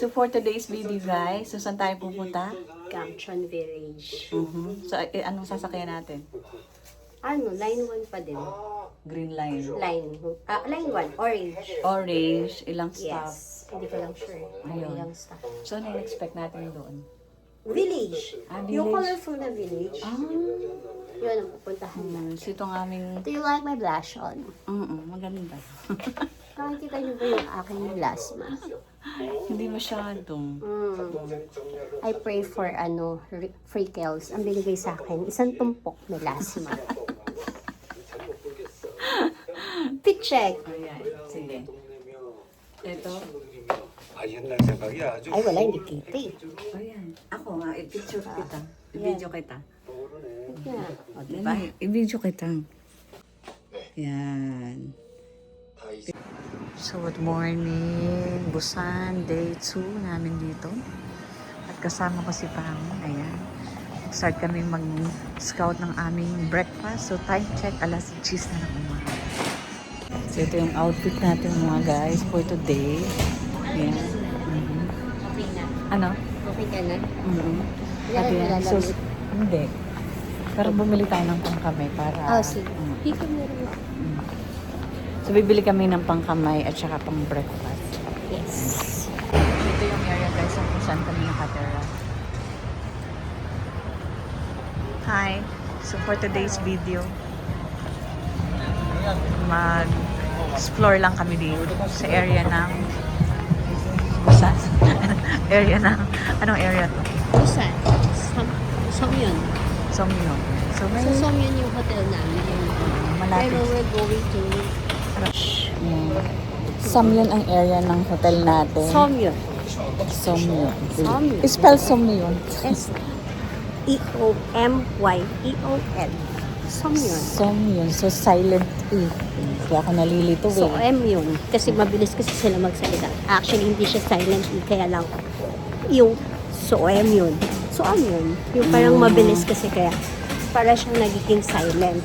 So for today's video guys, so saan tayo pupunta? Gamchon Village. So anong sasakyan natin? Ano, line 1 pa din. Green line. Line 1, orange. Orange, ilang stop? Yes. Hindi ko lang sure. Ayun. Ilang stop. So ano yung expect natin doon? Village. Yung village. colorful na village. Yun ang pupuntahan na. So itong aming... Do you like my blush on? Maganda. Nakikita niyo ba yung aking plasma? Hindi masyadong. I pray for free kills. Ang binigay sa akin, isang tumpok na plasma. Fit check. Ayan, sige. Ito. 옛날 생각이 아주 Ay, wala, hindi kita eh. Ayan. Ako nga, i-picture kita. I-video kita. Yeah. O, diba? I-video kita. Yan. So, good morning. Busan, day 2 namin dito. At kasama ko si Pamo. Ayan. Start kami mag-scout ng aming breakfast. So, time check, alas 10 na ng umaga. So, ito yung outfit natin mga guys for today. Ayan. Okay na. Ano? Okay ka na? At yan. So, hindi. Pero bumili tayo ng pangkamay para... Sige. Dito meron ako. So, bibili kami ng pangkamay at saka pang breakfast. Yes. Ito yung area guys kung saan kami nakatira. Hi! So, for today's video, mag-explore lang kami dito sa area ng... Busan. Area ng... Anong area to? Busan. Somyun. Somyong. So, may... So, Somyun yung hotel namin. malapit. Pero we're going to Somyong ang area ng hotel natin. Somyun. Somyong. Somyun. Spell Somyong. S-E-O-M-Y-E-O-N. Somyun. Somyong. So, silent E. Kaya ako nalilito eh. So, M yun. Kasi mabilis kasi sila magsalita. Actually, hindi siya silent E. Kaya lang, yung so M yun. So, M yun. Yung parang mabilis kasi kaya para siyang nagiging silent.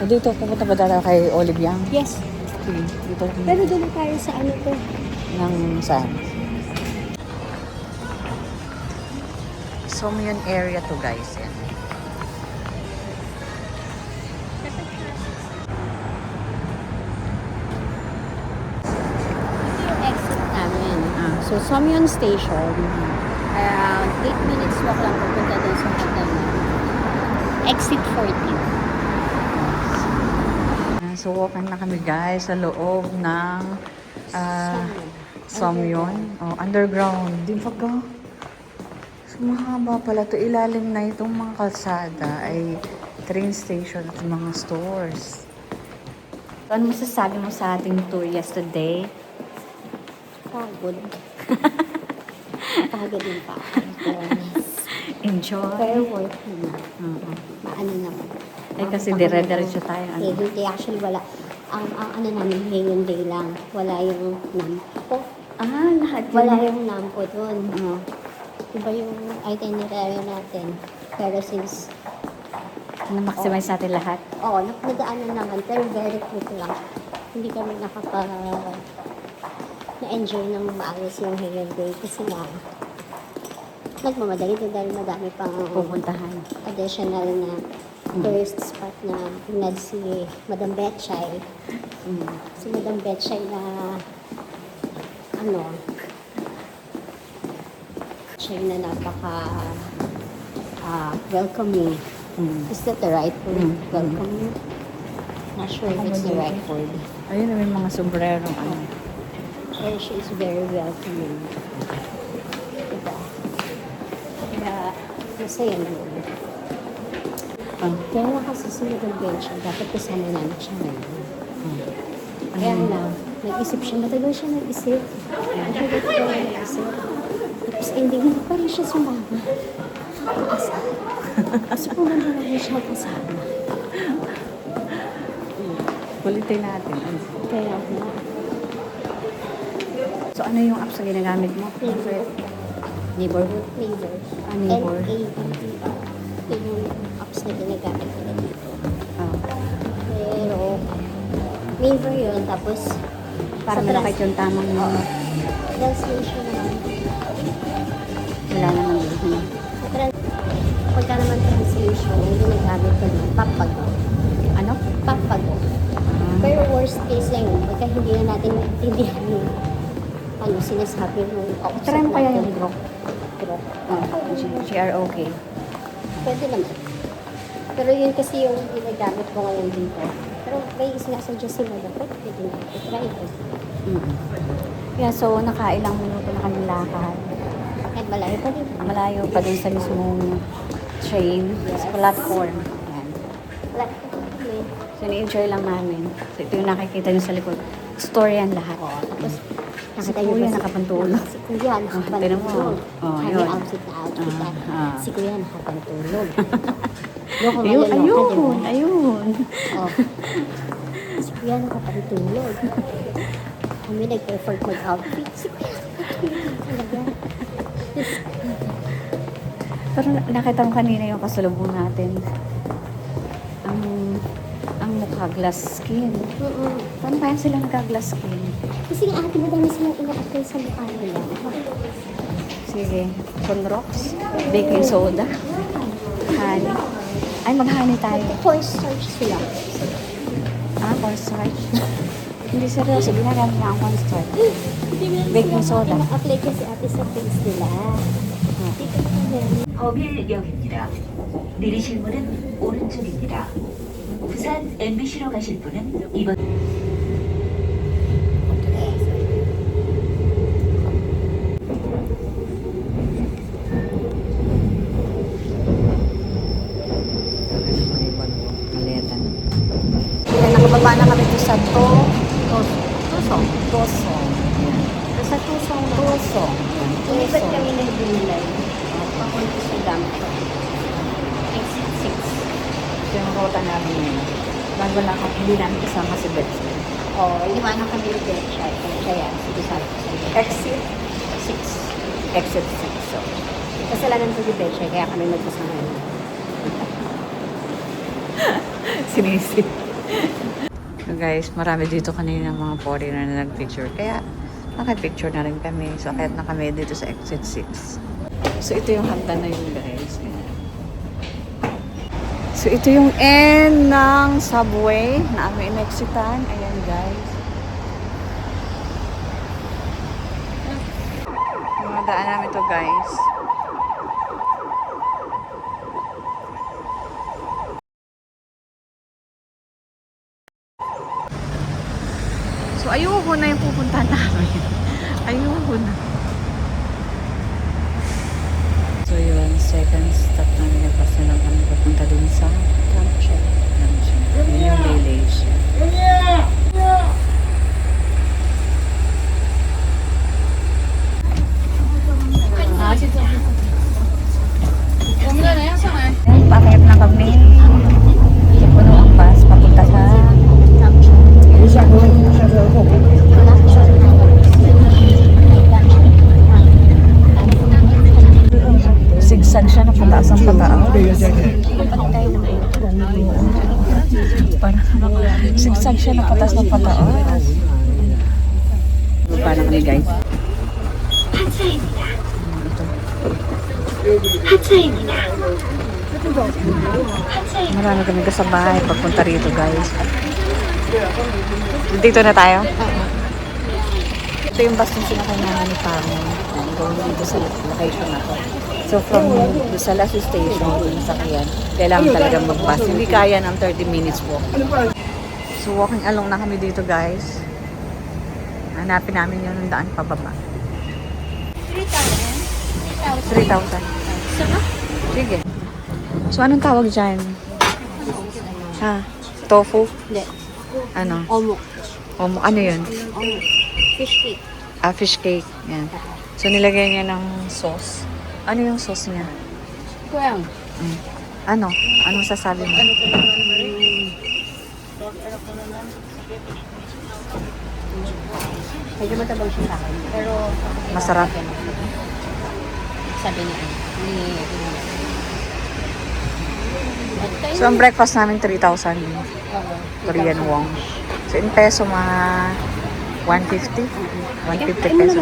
Dito, pupunta ba tayo kay Olive Yang? Yes. Dito. Pero doon tayo sa ano to. Ng saan? Somyong area to guys. Yan. Ito yung exit namin. So, Somyun Station. Around 8 minutes walk lang pupunta doon sa hotel namin. Exit 14. So, walking na kami guys sa loob ng Somyong. Oh, underground. Di ba ka? So, mahaba pala to. Ilalim na itong mga kalsada ay train station at mga stores. So, ano masasabi mo sa ating tour yesterday? Pagod. Pagod yung pagod. Enjoy. Pero worth it na. Maano naman. Eh kasi dire-diretso tayo. Hindi, actually wala. Ang ano namin, ngayon day lang. Wala yung nampo. Lahat yun. Wala yung nampo dun. Iba yung itinerary natin. Pero since, Na-maximize natin lahat. nagdaanan naman. Pero very quick lang. Hindi kami na-enjoy ng maayos yung ngayon day. Kasi nga, nagmamadali din dahil madami pang Pupuntahan. additional na tourist spot na tingnan si Madam Betchay. Si Madam Betchay na siya na napaka welcoming. Is that the right word? Welcoming? Not sure if it's the right word. Ayun na may mga sombrerong ano. Pero she is very welcoming. Diba? Kaya, masaya naman. Kaya nga kasi si Madam Betchay, dapat kasama namin siya ngayon. Kaya lang, nag-isip siya. Matagal siya nag-isip. Matagal siya nag-isip. Tapos hindi mo pa rin siya sumama. Asa. Kasi pumunta na rin siya kasama. Kulitin natin. Kaya nga. So ano yung apps na ginagamit mo? Favorite. Neighborhood Neighbor. Neighbor. N-A-B-B. Yun yung apps na ginagamit ko dito. Pero, Neighbor yun. Tapos, Para malapit yung tamang destination naman. papago. Ano? Papago. Pero worst case lang yun, pagka hindi na natin maintindihan yung ano sinasabi ng Try mo kaya yung grok. Grok. GROK. Pwede naman. Pero yun kasi yung ginagamit ko ngayon dito. Pero may sinasuggest sila na pwede na. Try ko. Yeah, so nakailang minuto na kami lakad. Kahit malayo pa din. Malayo pa din sa mismong train, sa platform. Yan. Wala ko kami. So, na-enjoy lang namin. So, ito yung nakikita nyo sa likod. Store yan lahat. Tapos, Si nakita niyo Kuya ba si- nakapantulog. Si Kuya nakapantulog. Tignan mo. Oh, Kami yun. outfit na outfit. Si Kuya nakapantulog. Ayun, ayun, ayun. Oh. Si Kuya nakapantulog. Kami nag-effort mag-outfit. Si Kuya nakapantulog talaga. Pero nakita mo kanina yung kasalubong natin. Ang mukha glass skin. Paano kaya sila nagka-glass skin? Kasi nga ate, madami silang ina-apply sa mukha nila. Sige. Conrox, baking soda, honey. Ay, mag-honey tayo. Cornstarch sila. Cornstarch. Hindi seryoso, ginagamit na ang cornstarch. Baking soda. Ina-apply kasi ate sa face nila. Dito ko na 어빌역입니다. 내리실 문은 오른쪽입니다. 부산 MBC로 가실 분은 이번 Maleta. Kaya nakababa na kami doon sa Tusong. Tusong. Sa Tusong. Tusong. Ilipat kami ng Binilay. Papunta sa Dampo. Exit 6. Ito yung rota namin ngayon. Bago lang kami, hindi namin kasama si Betsy. Oo, iniwanan kami ng Betchay. Kaya, sige sabi ko sa'yo. Exit 6. Exit 6. So, Kasalanan ko si Betchay, kaya kami magkasama yun. sinisip. So guys, marami dito kanina mga foreigner na nagpicture. Kaya, nakapicture na rin kami. So, kahit na kami dito sa Exit 6. So, ito yung hagdan na yun, guys. Ayan. So, ito yung end ng subway na aming inexitan. Ayan, guys. Mga daan namin to, guys. So, ayoko na yung pupuntahan namin. Ayoko na. So, yun. Second stop namin. Nagpas na lang kami papunta dun sa Lampshire. Yun yung village. Pakit na kami. Puno ang bus papunta sa zigzag siya na pataas ang pataas. Parang zigzag siya na pataas ng pataas. Paano kami guys? Marami kami kasabay pagpunta rito guys. Dito na tayo? Ito yung bus na sinakay namin ni Pamo. Going dito sa location na to. So from sa last station, yung sakyan, kailangan talaga mag-bus. Hindi kaya ng 30 minutes walk. So walking along na kami dito guys. Hanapin namin yung daan pababa. 3,000. Sige. So anong tawag dyan? Ha? Tofu? Hindi. Ano? Omok. Ano yun? Omok. Fish cake. Fish cake. Yan. So nilagay niya ng sauce. Ano yung sauce niya? Kuya. Ano? Anong sasabi mo? Medyo matabang siya sa akin. Pero, Masarap. sabi niya, So ang breakfast namin 3,000 Korean won. So in peso mga 150? 150 peso.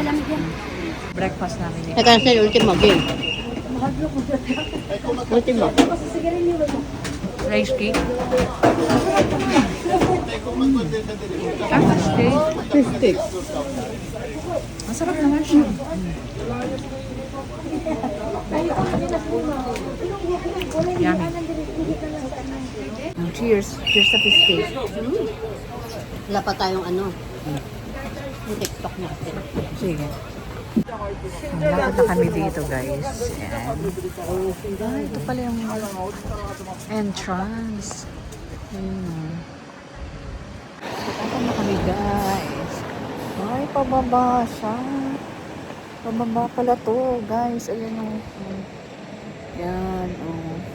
Breakfast namin yun. Nagkasa yung ultimo game. Ultimo. Rice cake. Steak. Steak. Masarap naman siya. Yummy. Cheers. Cheers sa fish cake. Wala pa tayong ano. Yung TikTok natin. Sige. Lapit na kami dito, guys. Ayan. Ah, ito pala yung entrance. Ayun. Punta na kami, guys. Ay, pababa siya. Pababa pala to, guys. Ayan o. Yan, o.